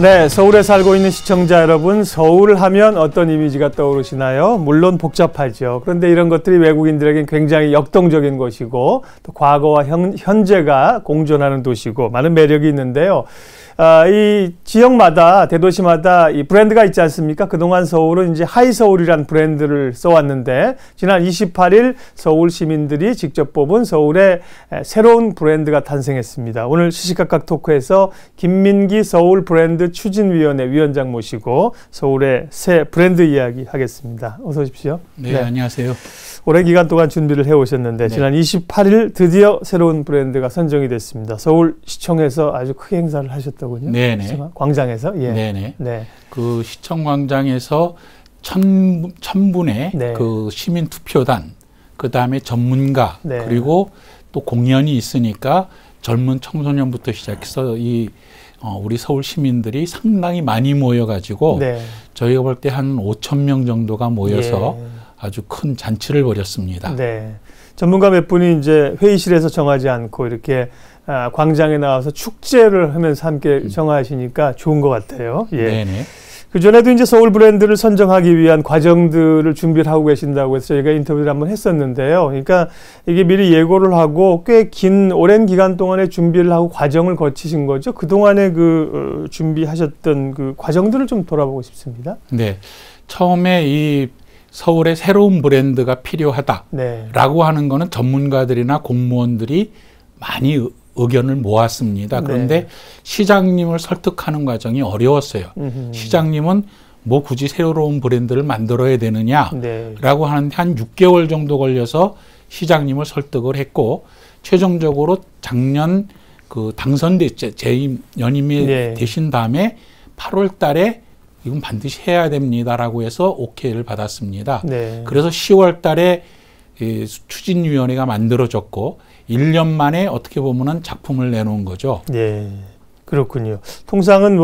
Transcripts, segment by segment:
네, 서울에 살고 있는 시청자 여러분, 서울 하면 어떤 이미지가 떠오르시나요? 물론 복잡하죠. 그런데 이런 것들이 외국인들에겐 굉장히 역동적인 곳이고 또 과거와 현재가 공존하는 도시고 많은 매력이 있는데요. 이 지역마다, 대도시마다 이 브랜드가 있지 않습니까? 그동안 서울은 이제 하이서울이라는 브랜드를 써왔는데 지난 28일 서울 시민들이 직접 뽑은 서울의 새로운 브랜드가 탄생했습니다. 오늘 시시각각 토크에서 김민기 서울 브랜드 추진위원회 위원장 모시고 서울의 새 브랜드 이야기 하겠습니다. 어서 오십시오. 네, 안녕하세요. 오랜 기간 동안 준비를 해오셨는데 지난 28일 드디어 새로운 브랜드가 선정이 됐습니다. 서울시청에서 아주 크게 행사를 하셨더군요. 네네. 광장에서. 예. 네네. 네. 그 시청광장에서 1000분의 네. 그 시민 투표단, 그 다음에 전문가, 네. 그리고 또 공연이 있으니까 젊은 청소년부터 시작해서 우리 서울 시민들이 상당히 많이 모여가지고 네. 저희가 볼 때 한 5,000명 정도가 모여서 예. 아주 큰 잔치를 벌였습니다. 네. 전문가 몇 분이 이제 회의실에서 정하지 않고 이렇게 광장에 나와서 축제를 하면서 함께 정하시니까 좋은 것 같아요. 예. 네네. 그전에도 이제 서울 브랜드를 선정하기 위한 과정들을 준비를 하고 계신다고 해서 저희가 인터뷰를 한번 했었는데요. 그러니까 이게 미리 예고를 하고 꽤 오랜 기간 동안의 준비를 하고 과정을 거치신 거죠. 그동안에 준비하셨던 그 과정들을 좀 돌아보고 싶습니다. 네. 처음에 이 서울에 새로운 브랜드가 필요하다라고 네. 하는 거는 전문가들이나 공무원들이 많이 의견을 모았습니다. 그런데 네. 시장님을 설득하는 과정이 어려웠어요. 시장님은 뭐 굳이 새로운 브랜드를 만들어야 되느냐라고 네. 하는데 한 6개월 정도 걸려서 시장님을 설득을 했고 최종적으로 작년 그 재임 연임이 네. 되신 다음에 8월 달에 이건 반드시 해야 됩니다라고 해서 오케이를 받았습니다. 네. 그래서 10월 달에 추진위원회가 만들어졌고 1년 만에 어떻게 보면은 작품을 내놓은 거죠. 네, 그렇군요. 통상은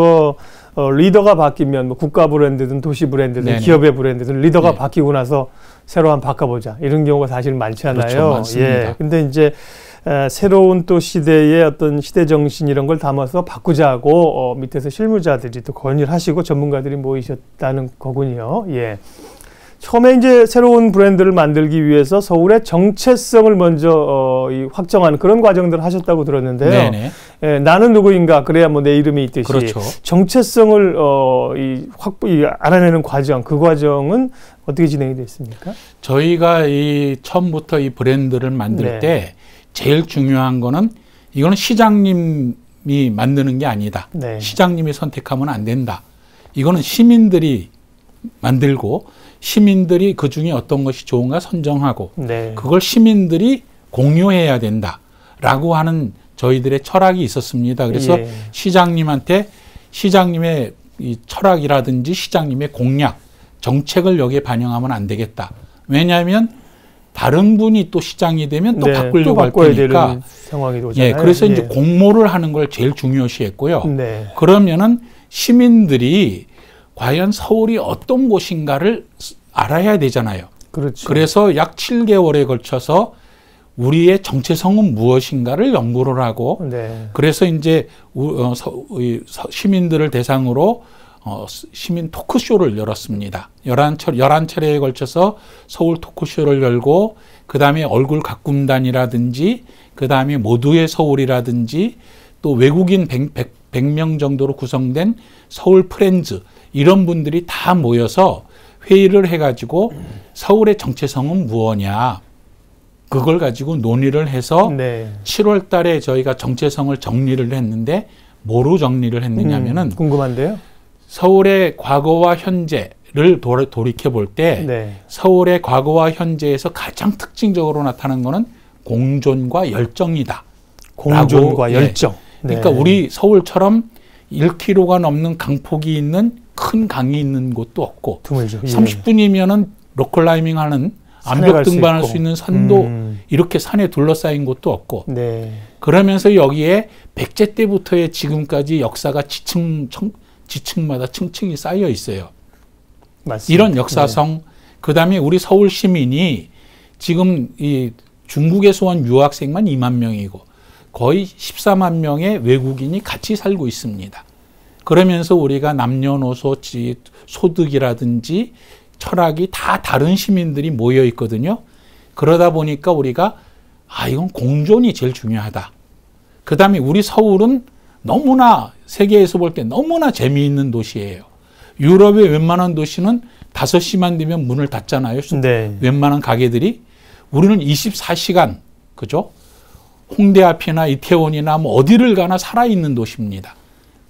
리더가 바뀌면 국가 브랜드든 도시 브랜드든 네네. 기업의 브랜드든 리더가 네. 바뀌고 나서 새로 한번 바꿔보자 이런 경우가 사실 많잖아요. 그렇죠, 많습니다. 예, 근데 이제 새로운 또 시대의 어떤 시대 정신 이런 걸 담아서 바꾸자고 밑에서 실무자들이 또 건의를 하시고 전문가들이 모이셨다는 거군요. 예. 처음에 이제 새로운 브랜드를 만들기 위해서 서울의 정체성을 먼저 확정하는 그런 과정들을 하셨다고 들었는데요. 네네. 예, 나는 누구인가 그래야 뭐 내 이름이 있듯이 그렇죠. 정체성을 알아내는 과정, 그 과정은 어떻게 진행이 됐습니까? 저희가 처음부터 이 브랜드를 만들 네. 때 제일 중요한 거는 이거는 시장님이 만드는 게 아니다. 네. 시장님이 선택하면 안 된다. 이거는 시민들이 만들고 시민들이 그중에 어떤 것이 좋은가 선정하고 네. 그걸 시민들이 공유해야 된다라고 하는 저희들의 철학이 있었습니다. 그래서 예. 시장님한테 시장님의 이 철학이라든지 시장님의 공약, 정책을 여기에 반영하면 안 되겠다. 왜냐하면 다른 분이 또 시장이 되면 또 네, 바꾸려고 할 바꿔야 테니까. 되는 상황이 오잖아요. 예, 그래서 예. 이제 공모를 하는 걸 제일 중요시했고요. 네. 그러면은 시민들이 과연 서울이 어떤 곳인가를 알아야 되잖아요. 그렇죠. 그래서 약 7개월에 걸쳐서 우리의 정체성은 무엇인가를 연구를 하고 네. 그래서 이제 시민들을 대상으로 시민 토크쇼를 열었습니다. 11차례에 걸쳐서 서울 토크쇼를 열고 그다음에 얼굴 가꿈단이라든지 그다음에 모두의 서울이라든지 또 외국인 100명 정도로 구성된 서울 프렌즈 이런 분들이 다 모여서 회의를 해가지고 서울의 정체성은 무엇이냐 그걸 가지고 논의를 해서 네. 7월 달에 저희가 정체성을 정리를 했는데 뭐로 정리를 했느냐면은 궁금한데요. 서울의 과거와 현재를 돌이켜 볼 때 네. 서울의 과거와 현재에서 가장 특징적으로 나타나는 거는 공존과 열정이다. 공존과 열정. 네. 그러니까 우리 서울처럼 1km가 넘는 강폭이 있는 큰 강이 있는 곳도 없고 드물죠. 예. 30분이면은 로컬라이밍 하는 암벽 등반할 수 있는 산도 이렇게 산에 둘러싸인 곳도 없고 네. 그러면서 여기에 백제 때부터의 지금까지 역사가 지층마다 층층이 쌓여 있어요. 맞습니다. 이런 역사성 그다음에 우리 서울 시민이 지금 이 중국에서 온 유학생만 2만 명이고 거의 14만 명의 외국인이 같이 살고 있습니다. 그러면서 우리가 남녀노소, 소득이라든지 철학이 다 다른 시민들이 모여 있거든요. 그러다 보니까 우리가 이건 공존이 제일 중요하다. 그 다음에 우리 서울은 너무나 세계에서 볼 때 너무나 재미있는 도시예요. 유럽의 웬만한 도시는 5시만 되면 문을 닫잖아요. 네. 웬만한 가게들이. 우리는 24시간, 그죠? 홍대 앞이나 이태원이나 뭐 어디를 가나 살아있는 도시입니다.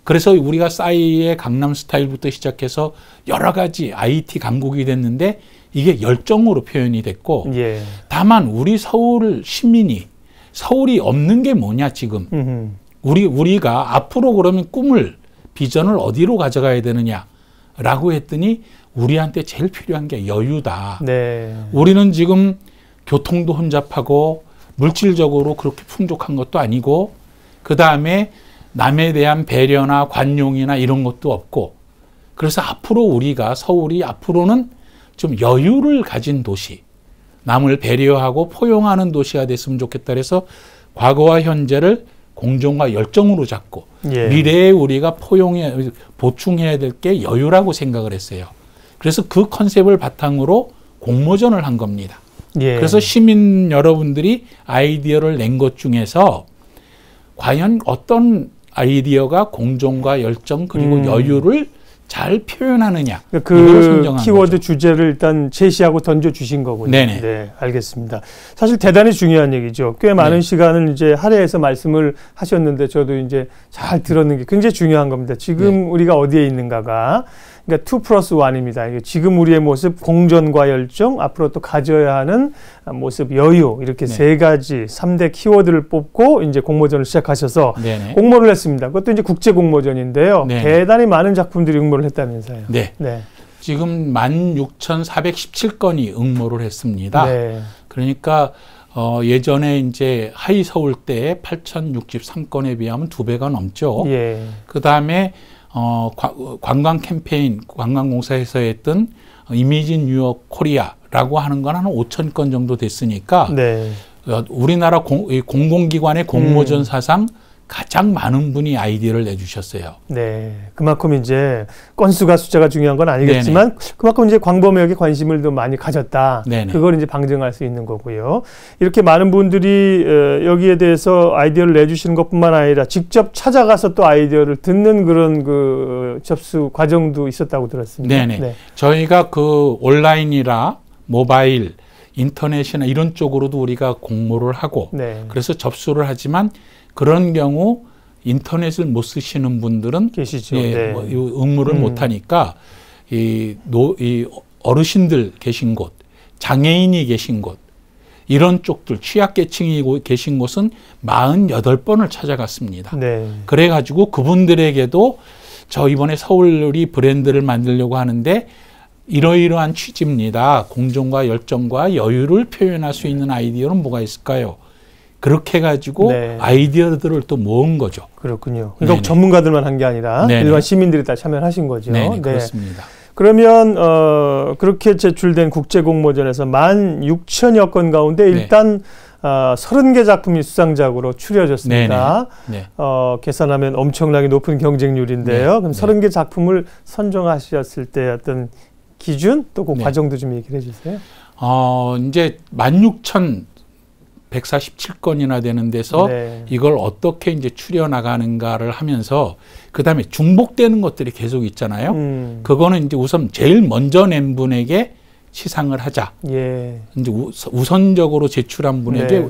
그래서 우리가 싸이의 강남 스타일부터 시작해서 여러 가지 IT 강국이 됐는데 이게 열정으로 표현이 됐고, 예. 다만 우리 서울 시민이 서울이 없는 게 뭐냐 지금. 우리가 앞으로 그러면 꿈을, 비전을 어디로 가져가야 되느냐라고 했더니 우리한테 제일 필요한 게 여유다. 네. 우리는 지금 교통도 혼잡하고 물질적으로 그렇게 풍족한 것도 아니고, 그 다음에 남에 대한 배려나 관용이나 이런 것도 없고, 그래서 앞으로 우리가 서울이 앞으로는 좀 여유를 가진 도시, 남을 배려하고 포용하는 도시가 됐으면 좋겠다. 그래서 과거와 현재를 공존과 열정으로 잡고, 예. 미래에 우리가 보충해야 될 게 여유라고 생각을 했어요. 그래서 그 컨셉을 바탕으로 공모전을 한 겁니다. 예. 그래서 시민 여러분들이 아이디어를 낸 것 중에서 과연 어떤 아이디어가 공존과 열정 그리고 여유를 잘 표현하느냐, 그 키워드 거죠. 주제를 일단 제시하고 던져주신 거군요. 네네. 네, 알겠습니다. 사실 대단히 중요한 얘기죠. 꽤 많은 시간을 이제 할애해서 말씀을 하셨는데 저도 이제 잘 들었는 게 굉장히 중요한 겁니다. 지금 우리가 어디에 있는가가, 그러니까 2+1입니다. 지금 우리의 모습, 공존과 열정, 앞으로 또 가져야 하는 모습, 여유, 이렇게 세 가지 3대 키워드를 뽑고 이제 공모전을 시작하셔서 공모를 했습니다. 그것도 이제 국제 공모전인데요. 대단히 많은 작품들이 응모를 했다면서요. 네. 지금 16,417건이 응모를 했습니다. 그러니까 예전에 이제 하이 서울 때 8,063건에 비하면 2배가 넘죠. 그 다음에 관광 캠페인, 관광공사에서 했던 이미지 뉴욕 코리아라고 하는 건 한 5,000건 정도 됐으니까 우리나라 공공기관의 공모전 사상 가장 많은 분이 아이디어를 내주셨어요. 네, 그만큼 이제 건수가 숫자가 중요한 건 아니겠지만 그만큼 이제 광범위하게 관심을 더 많이 가졌다. 그걸 이제 방증할 수 있는 거고요. 이렇게 많은 분들이 여기에 대해서 아이디어를 내주시는 것뿐만 아니라 직접 찾아가서 또 아이디어를 듣는 그런 그 접수 과정도 있었다고 들었습니다. 네. 저희가 그 온라인이라 모바일, 인터넷이나 이런 쪽으로도 우리가 공모를 하고 그래서 접수를 하지만 그런 경우 인터넷을 못 쓰시는 분들은 계시죠. 뭐 응모를 못 하니까 이 어르신들 계신 곳, 장애인이 계신 곳, 이런 쪽들 취약계층이 계신 곳은 48번을 찾아갔습니다. 그래가지고 그분들에게도 저 이번에 서울이 브랜드를 만들려고 하는데 이러이러한 취지입니다. 공존과 열정과 여유를 표현할 수 있는 아이디어는 뭐가 있을까요? 그렇게 해가지고 아이디어들을 또 모은 거죠. 그렇군요. 그러니까 전문가들만 한 게 아니라 일반 시민들이 다 참여하신 거죠. 그렇습니다. 그러면 그렇게 제출된 국제공모전에서 16,000여 건 가운데 일단 30개 작품이 수상작으로 추려졌습니다. 계산하면 엄청나게 높은 경쟁률인데요. 그럼 30개 작품을 선정하셨을 때 어떤 기준 또 그 과정도 좀 얘기를 해주세요. 이제 16,147건이나 되는 데서 이걸 어떻게 이제 추려나가는가를 하면서 그 다음에 중복되는 것들이 계속 있잖아요. 그거는 이제 우선 제일 먼저 낸 분에게 시상을 하자. 이제 우선적으로 제출한 분에게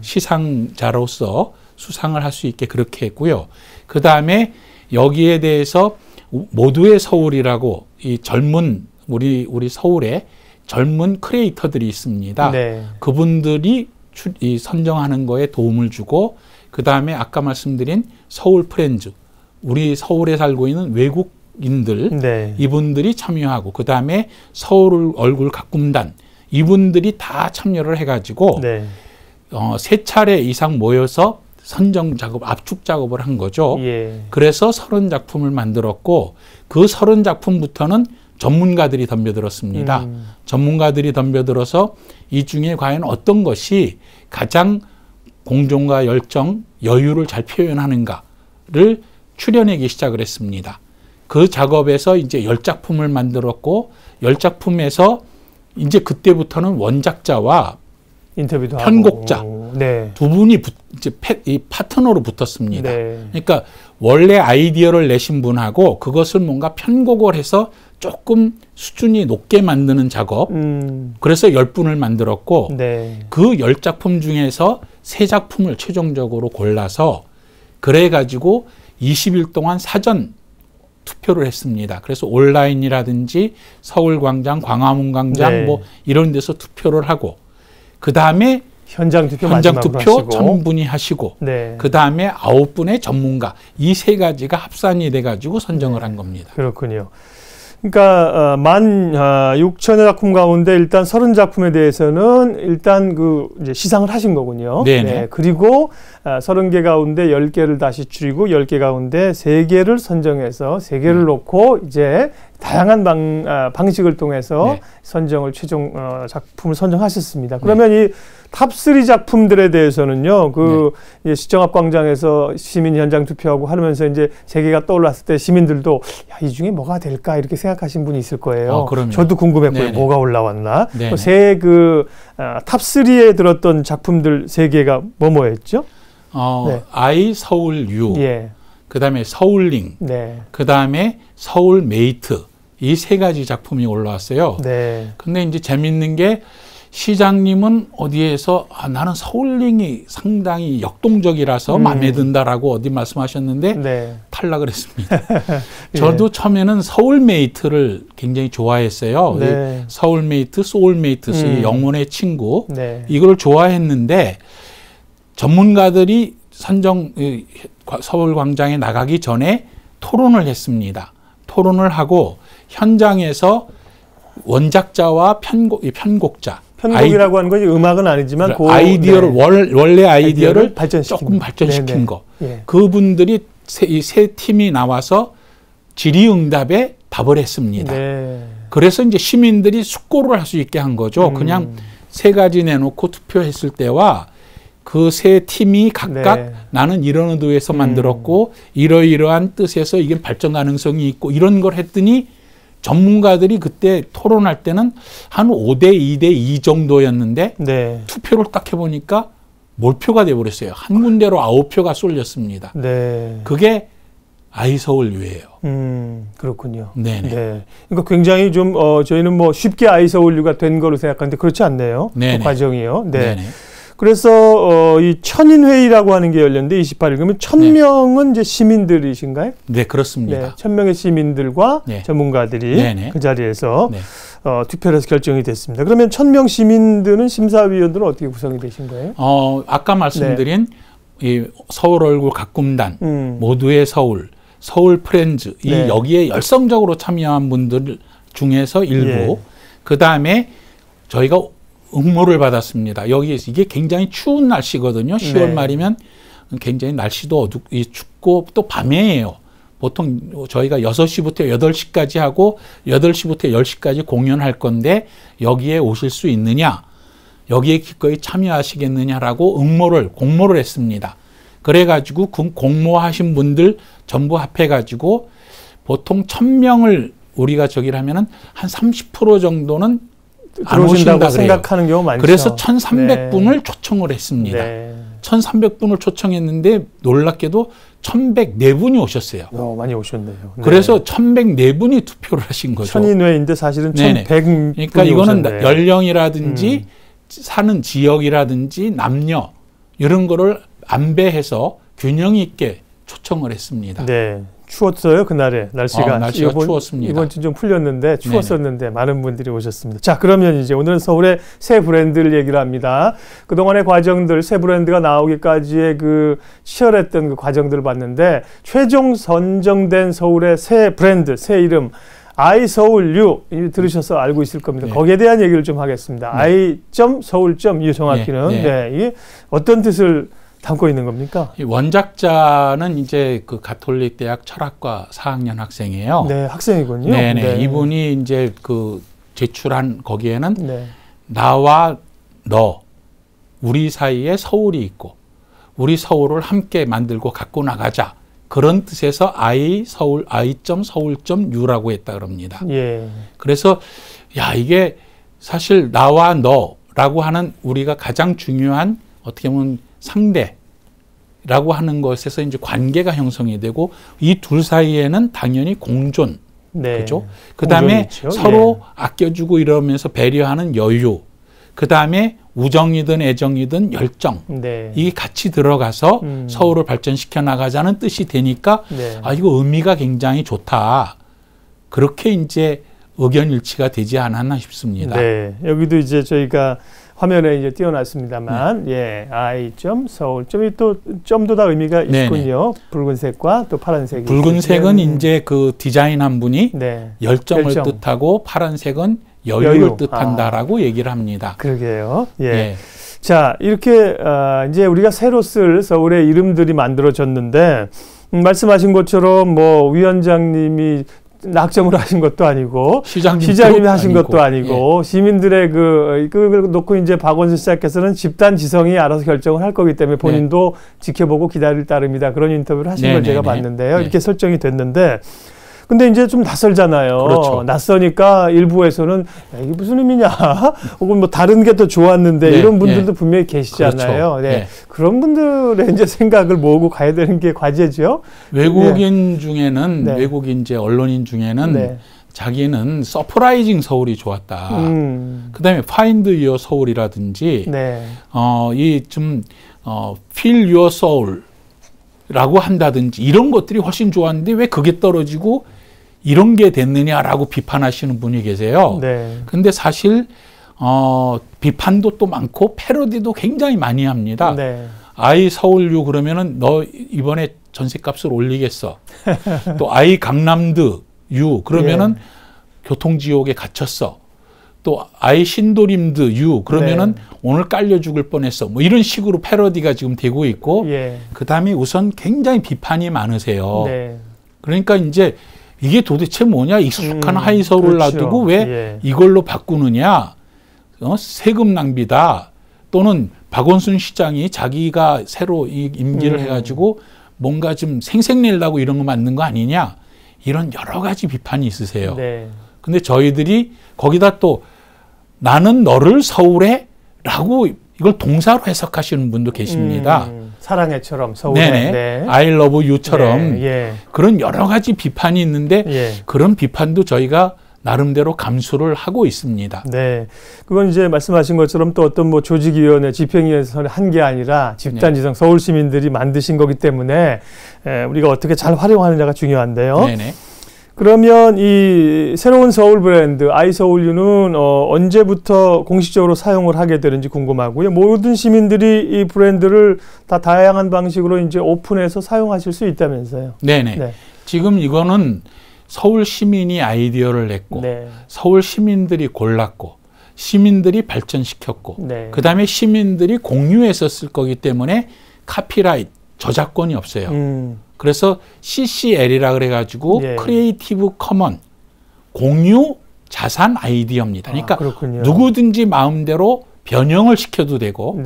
시상자로서 수상을 할 수 있게 그렇게 했고요. 그 다음에 여기에 대해서 모두의 서울이라고 이 젊은 우리 서울에 젊은 크리에이터들이 있습니다. 그분들이 선정하는 거에 도움을 주고 그 다음에 아까 말씀드린 서울 프렌즈, 우리 서울에 살고 있는 외국인들 이분들이 참여하고 그 다음에 서울 얼굴 가꿈단 이분들이 다 참여를 해가지고 3차례 이상 모여서 선정 작업, 압축 작업을 한 거죠. 그래서 30작품을 만들었고 그 30작품부터는 전문가들이 덤벼들었습니다. 전문가들이 덤벼들어서 이 중에 과연 어떤 것이 가장 공존과 열정, 여유를 잘 표현하는가를 추려내기 시작을 했습니다. 그 작업에서 이제 10작품을 만들었고 10작품에서 이제 그때부터는 원작자와 인터뷰도 편곡자 하고. 네. 두 분이 이제 이 파트너로 붙었습니다. 네. 그러니까 원래 아이디어를 내신 분하고 그것을 뭔가 편곡을 해서 조금 수준이 높게 만드는 작업. 그래서 10분을 만들었고 네. 그 10작품 중에서 3작품을 최종적으로 골라서 그래가지고 20일 동안 사전 투표를 했습니다. 그래서 온라인이라든지 서울광장, 광화문광장 네. 뭐 이런 데서 투표를 하고 그 다음에 현장 투표 현장 마지막으로 투표 하시고. 1000분이 하시고 네. 그 다음에 9분의 전문가 이 3가지가 합산이 돼가지고 선정을 한 겁니다. 그렇군요. 그러니까 16,000여 작품 가운데 일단 30작품에 대해서는 일단 그 이제 시상을 하신 거군요. 네네. 네. 그리고 30개 가운데 10개를 다시 줄이고 10개 가운데 3개를 선정해서 3개를 놓고 이제 다양한 방식을 통해서 네. 선정을 최종 작품을 선정하셨습니다. 그러면 이 탑3 작품들에 대해서는요, 이제 시청 앞 광장에서 시민 현장 투표하고 하면서 이제 3개가 떠올랐을 때 시민들도 야, 이 중에 뭐가 될까 이렇게 생각하신 분이 있을 거예요. 그럼요. 저도 궁금했고요. 네네. 뭐가 올라왔나. 네네. 탑3에 들었던 작품들 3개가 뭐였죠? 네. 아이 서울 유, 예. 그 다음에 서울링, 네. 그 다음에 서울 메이트 이 3가지 작품이 올라왔어요. 네. 근데 이제 재밌는 게 시장님은 어디에서 나는 서울링이 상당히 역동적이라서 마음에 든다라고 어디 말씀하셨는데 네. 탈락을 했습니다. 저도 처음에는 서울메이트를 굉장히 좋아했어요. 네. 서울메이트, 소울메이트, 이 영혼의 친구 네. 이걸 좋아했는데 전문가들이 서울광장에 나가기 전에 토론을 했습니다. 토론을 하고 현장에서 원작자와 편곡자 편곡이라고 하는 것이 음악은 아니지만 아이디어를 원래 아이디어를 조금 발전시킨 네네. 거. 예. 그분들이 이 세 팀이 나와서 질의응답에 답을 했습니다. 네. 그래서 이제 시민들이 숙고를 할 수 있게 한 거죠. 그냥 3가지 내놓고 투표했을 때와 그 3팀이 각각 네. 나는 이런 의도에서 만들었고 이러이러한 뜻에서 이게 발전 가능성이 있고 이런 걸 했더니 전문가들이 그때 토론할 때는 한 5대 2대 2 정도였는데 네. 투표를 딱 해보니까 몰표가 돼버렸어요. 한 군데로 9표가 쏠렸습니다. 네. 그게 아이서울유예요. 그렇군요. 네네. 네. 그러니까 굉장히 좀 저희는 뭐 쉽게 아이서울유가 된 거로 생각하는데 그렇지 않네요. 네네. 그 과정이요. 네. 네네. 그래서 이 천인회의라고 하는 게 열렸는데 28일 그러면 1000명은 이제 시민들이신가요? 네, 그렇습니다. 네, 1000명의 시민들과 네. 전문가들이 네네. 그 자리에서 네. 투표를 해서 결정이 됐습니다. 그러면 1000명 시민들은 심사위원들은 어떻게 구성이 되신 거예요? 아까 말씀드린 이 서울 얼굴 가꿈단, 모두의 서울 프렌즈, 네. 여기에 열성적으로 참여한 분들 중에서 일부, 그 다음에 저희가 응모를 받았습니다. 이게 굉장히 추운 날씨거든요. 10월 네. 말이면 굉장히 날씨도 춥고 또 밤에예요. 보통 저희가 6시부터 8시까지 하고 8시부터 10시까지 공연할 건데 여기에 오실 수 있느냐, 여기에 기꺼이 참여하시겠느냐라고 공모를 했습니다. 그래가지고 그 공모하신 분들 전부 합해가지고 보통 1000명을 우리가 하면은 한 30% 정도는 안 오신다고 생각하는 경우 많죠. 그래서 1,300분을 초청을 했습니다. 네. 1,300분을 초청했는데 놀랍게도 1,104분이 오셨어요. 많이 오셨네요. 네. 그래서 1,104분이 투표를 하신 거죠. 천인회인데 사실은 네네. 1,100분이 그러니까 이거는 오셨네요. 연령이라든지 사는 지역이라든지 남녀 이런 거를 안배해서 균형 있게 초청을 했습니다. 네. 추웠어요, 그날에. 날씨가 추웠습니다. 이번 주 좀 풀렸는데 추웠었는데 네네. 많은 분들이 오셨습니다. 자, 그러면 이제 오늘은 서울의 새 브랜드를 얘기를 합니다. 그동안의 과정들, 새 브랜드가 나오기까지의 그 치열했던 그 과정들을 봤는데 최종 선정된 서울의 새 브랜드, 새 이름 아이서울유 들으셔서 알고 있을 겁니다. 네. 거기에 대한 얘기를 좀 하겠습니다. 아이.서울.유 정확히는 이게 어떤 뜻을 담고 있는 겁니까? 이 원작자는 이제 그 가톨릭 대학 철학과 4학년 학생이에요. 네, 학생이군요. 네네. 네. 이분이 이제 그 제출한 거기에는 네. 나와 너, 우리 사이에 서울이 있고 우리 서울을 함께 만들고 갖고 나가자. 그런 뜻에서 I.서울.U라고 했다 그럽니다. 예. 그래서 야, 이게 사실 나와 너라고 하는 우리가 가장 중요한 어떻게 보면 상대라고 하는 것에서 이제 관계가 형성이 되고 이 둘 사이에는 당연히 공존, 네. 그죠? 그 다음에 서로 예. 아껴주고 이러면서 배려하는 여유, 그 다음에 우정이든 애정이든 열정, 네. 이게 같이 들어가서 서울을 발전시켜 나가자는 뜻이 되니까 네. 아, 이거 의미가 굉장히 좋다. 그렇게 이제 의견 일치가 되지 않았나 싶습니다. 네. 여기도 이제 저희가 화면에 이제 띄워놨습니다만, 예, I.서울. 점이 또, 점도 다 의미가 있군요. 붉은색과 또 파란색이. 붉은색은 이제 그 디자인한 분이 네. 열정을 열정. 뜻하고 파란색은 여유를 뜻한다라고 얘기를 합니다. 그러게요. 예. 예. 자, 이렇게, 이제 우리가 새로 쓸 서울의 이름들이 만들어졌는데, 말씀하신 것처럼 뭐 위원장님이 낙점을 하신 것도 아니고 시장님이 하신 것도 아니고 예. 시민들의 그걸 놓고 이제 박원순 시장께서는 집단 지성이 알아서 결정을 할 거기 때문에 본인도 지켜보고 기다릴 따름이다. 그런 인터뷰를 하신 걸 제가 봤는데요. 이렇게 설정이 됐는데 근데 이제 좀 낯설잖아요. 그렇죠. 낯서니까 일부에서는 야, 이게 무슨 의미냐? 혹은 뭐 다른 게 더 좋았는데 이런 분들도 분명히 계시잖아요. 그렇죠. 네. 그런 분들의 이제 생각을 모으고 가야 되는 게 과제죠. 외국인 중에는 외국인 이제 언론인 중에는 자기는 서프라이징 서울이 좋았다. 그다음에 파인드 유어 서울이라든지 이 좀 feel your soul라고 한다든지 이런 것들이 훨씬 좋았는데 왜 그게 떨어지고 이런 게 됐느냐라고 비판하시는 분이 계세요. 근데 사실 비판도 또 많고 패러디도 굉장히 많이 합니다. 아이 서울유 그러면은 너 이번에 전셋값을 올리겠어. 또 아이 강남드 유 그러면은 교통지옥에 갇혔어. 또 아이 신도림드 유 그러면은 오늘 깔려 죽을 뻔했어. 뭐 이런 식으로 패러디가 지금 되고 있고 그다음에 우선 굉장히 비판이 많으세요. 그러니까 이제 이게 도대체 뭐냐 익숙한 하이서울을 놔두고 왜 이걸로 바꾸느냐. 세금 낭비다. 또는 박원순 시장이 자기가 새로 이 임기를 해가지고 뭔가 좀 생색내려고 이런 거 맞는 거 아니냐. 이런 여러 가지 비판이 있으세요. 근데 저희들이 거기다 또 나는 너를 서울에 라고 이걸 동사로 해석하시는 분도 계십니다. 사랑해처럼 서울에. I love you처럼 그런 여러 가지 비판이 있는데 그런 비판도 저희가 나름대로 감수를 하고 있습니다. 그건 이제 말씀하신 것처럼 또 어떤 뭐 조직위원회, 집행위원회에서 한 게 아니라 집단지성 서울 시민들이 만드신 거기 때문에 우리가 어떻게 잘 활용하느냐가 중요한데요. 그러면 이 새로운 서울 브랜드 아이서울유는 언제부터 공식적으로 사용을 하게 되는지 궁금하고요. 모든 시민들이 이 브랜드를 다 다양한 방식으로 이제 오픈해서 사용하실 수 있다면서요. 지금 이거는 서울 시민이 아이디어를 냈고 서울 시민들이 골랐고 시민들이 발전시켰고 그다음에 시민들이 공유해서 쓸 거기 때문에 카피라이트, 저작권이 없어요. 그래서 CCL이라 그래가지고 크리에이티브 커먼 공유 자산 아이디어입니다. 그러니까 누구든지 마음대로 변형을 시켜도 되고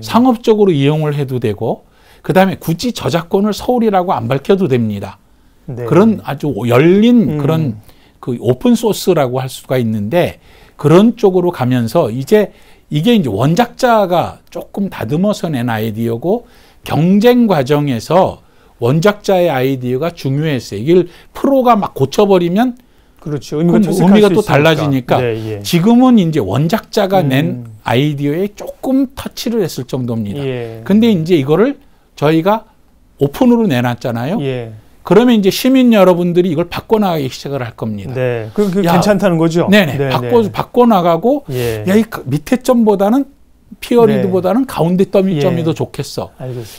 상업적으로 이용을 해도 되고 그다음에 굳이 저작권을 서울이라고 안 밝혀도 됩니다. 그런 아주 열린 그런 그 오픈 소스라고 할 수가 있는데 그런 쪽으로 가면서 이제 이게 이제 원작자가 조금 다듬어서 낸 아이디어고 경쟁 과정에서 원작자의 아이디어가 중요했어요. 이걸 프로가 막 고쳐버리면 의미가 또 달라지니까 지금은 이제 원작자가 낸 아이디어에 조금 터치를 했을 정도입니다. 근데 이제 이거를 저희가 오픈으로 내놨잖아요. 그러면 이제 시민 여러분들이 이걸 바꿔나가기 시작을 할 겁니다. 그게 괜찮다는 거죠? 바꿔나가고 야, 이 밑에 점보다는 피어리드보다는 가운데 점이 더 좋겠어.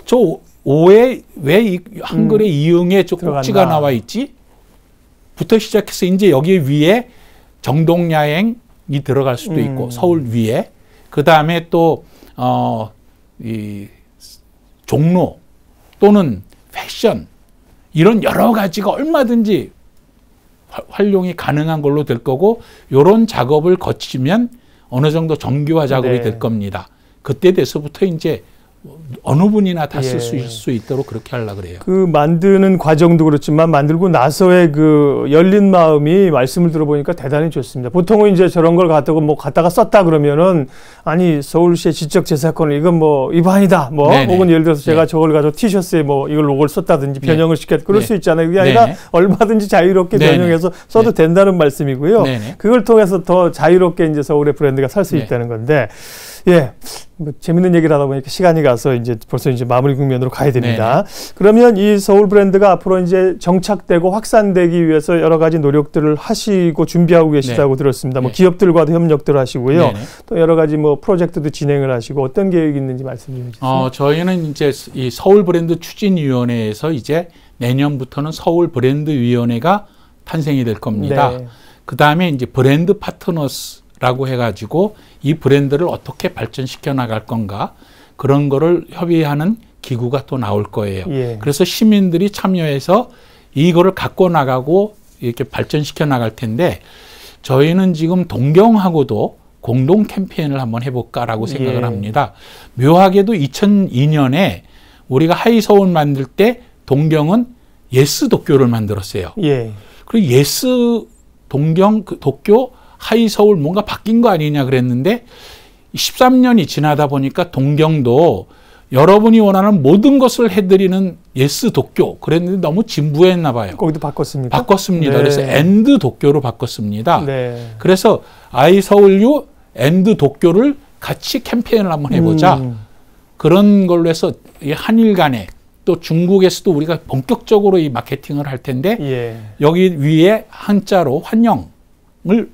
저 오에 왜 이 한글에 이응에 저 꼭지가 나와 있지? 부터 시작해서 이제 여기 위에 정동야행이 들어갈 수도 있고 서울 위에 그 다음에 또 이 종로 또는 패션 이런 여러 가지가 얼마든지 활용이 가능한 걸로 될 거고 이런 작업을 거치면 어느 정도 정교화 작업이 될 겁니다. 그때 돼서부터 이제 어느 분이나 다 쓸 예. 수 있도록 그렇게 하려고 그래요. 그 만드는 과정도 그렇지만 만들고 나서의 그 열린 마음이 말씀을 들어보니까 대단히 좋습니다. 보통은 이제 저런 걸 갖다가 썼다 그러면은 아니 서울시의 지적재산권을 이건 뭐 위반이다 뭐 네네. 혹은 예를 들어서 제가 네. 저걸 가지고 티셔츠에 뭐 이걸 로고를 썼다든지 변형을 시켰다 그럴 네. 수 있잖아요. 그게 아니라 네네. 얼마든지 자유롭게 네네. 변형해서 써도 된다는 말씀이고요. 네네. 그걸 통해서 더 자유롭게 이제 서울의 브랜드가 살 수 네. 있다는 건데 예. 뭐 재밌는 얘기를 하다 보니까 시간이 가서 이제 벌써 이제 마무리 국면으로 가야 됩니다. 그러면 이 서울 브랜드가 앞으로 이제 정착되고 확산되기 위해서 여러 가지 노력들을 하시고 준비하고 계시다고 들었습니다. 뭐 네. 기업들과도 협력들 하시고요. 네네. 또 여러 가지 뭐 프로젝트도 진행을 하시고 어떤 계획이 있는지 말씀 좀 해주세요. 저희는 이제 이 서울 브랜드 추진위원회에서 이제 내년부터는 서울 브랜드 위원회가 탄생이 될 겁니다. 네. 그 다음에 이제 브랜드 파트너스라고 해가지고 이 브랜드를 어떻게 발전시켜 나갈 건가 그런 거를 협의하는 기구가 또 나올 거예요. 예. 그래서 시민들이 참여해서 이거를 갖고 나가고 이렇게 발전시켜 나갈 텐데 저희는 지금 동경하고도 공동 캠페인을 한번 해볼까라고 생각을 예. 합니다. 묘하게도 2002년에 우리가 하이서울 만들 때 동경은 예스 도쿄를 만들었어요. 예. 그리고 예스 동경 도쿄 하이서울 뭔가 바뀐 거 아니냐 그랬는데 13년이 지나다 보니까 동경도 여러분이 원하는 모든 것을 해드리는 예스 도쿄 그랬는데 너무 진부했나 봐요. 거기도 바꿨습니까? 바꿨습니다. 네. 그래서 엔드 도쿄로 바꿨습니다. 네. 그래서 아이서울유 엔드 도쿄를 같이 캠페인을 한번 해보자. 그런 걸로 해서 이 한일 간에 또 중국에서도 우리가 본격적으로 이 마케팅을 할 텐데 예. 여기 위에 한자로 환영을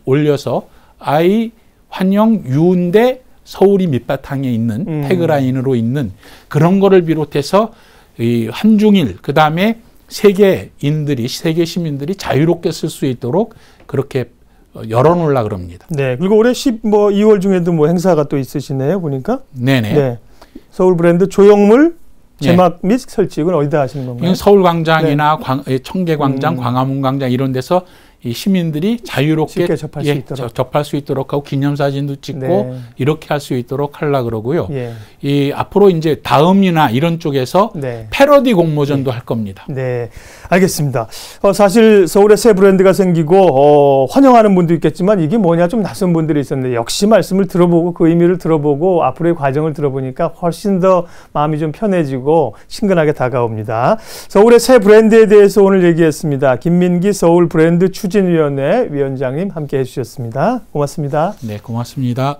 올려서 아이 환영 유운대 서울이 밑바탕에 있는 태그라인으로 있는 그런 거를 비롯해서 이 한중일 그다음에 세계인들이 세계 시민들이 자유롭게 쓸 수 있도록 그렇게 열어놓으려 그럽니다. 네. 그리고 올해 2월 중에도 뭐 행사가 또 있으시네요. 보니까. 네네. 네. 서울 브랜드 조형물 제막 및 설치는 어디다 하시는 건가요? 서울광장이나 청계광장, 광화문광장 이런 데서 이 시민들이 자유롭게 쉽게 접할 수 있도록. 접할 수 있도록 하고 기념사진도 찍고 네. 이렇게 할 수 있도록 하려고 그러고요. 예. 이 앞으로 이제 다음이나 이런 쪽에서 네. 패러디 공모전도 할 겁니다. 네, 알겠습니다. 사실 서울에 새 브랜드가 생기고 환영하는 분도 있겠지만 이게 뭐냐 좀 낯선 분들이 있었는데 역시 말씀을 들어보고 그 의미를 들어보고 앞으로의 과정을 들어보니까 훨씬 더 마음이 좀 편해지고 친근하게 다가옵니다. 서울의 새 브랜드에 대해서 오늘 얘기했습니다. 김민기 서울 브랜드 추진위원회 위원장님 함께해 주셨습니다. 고맙습니다. 네, 고맙습니다.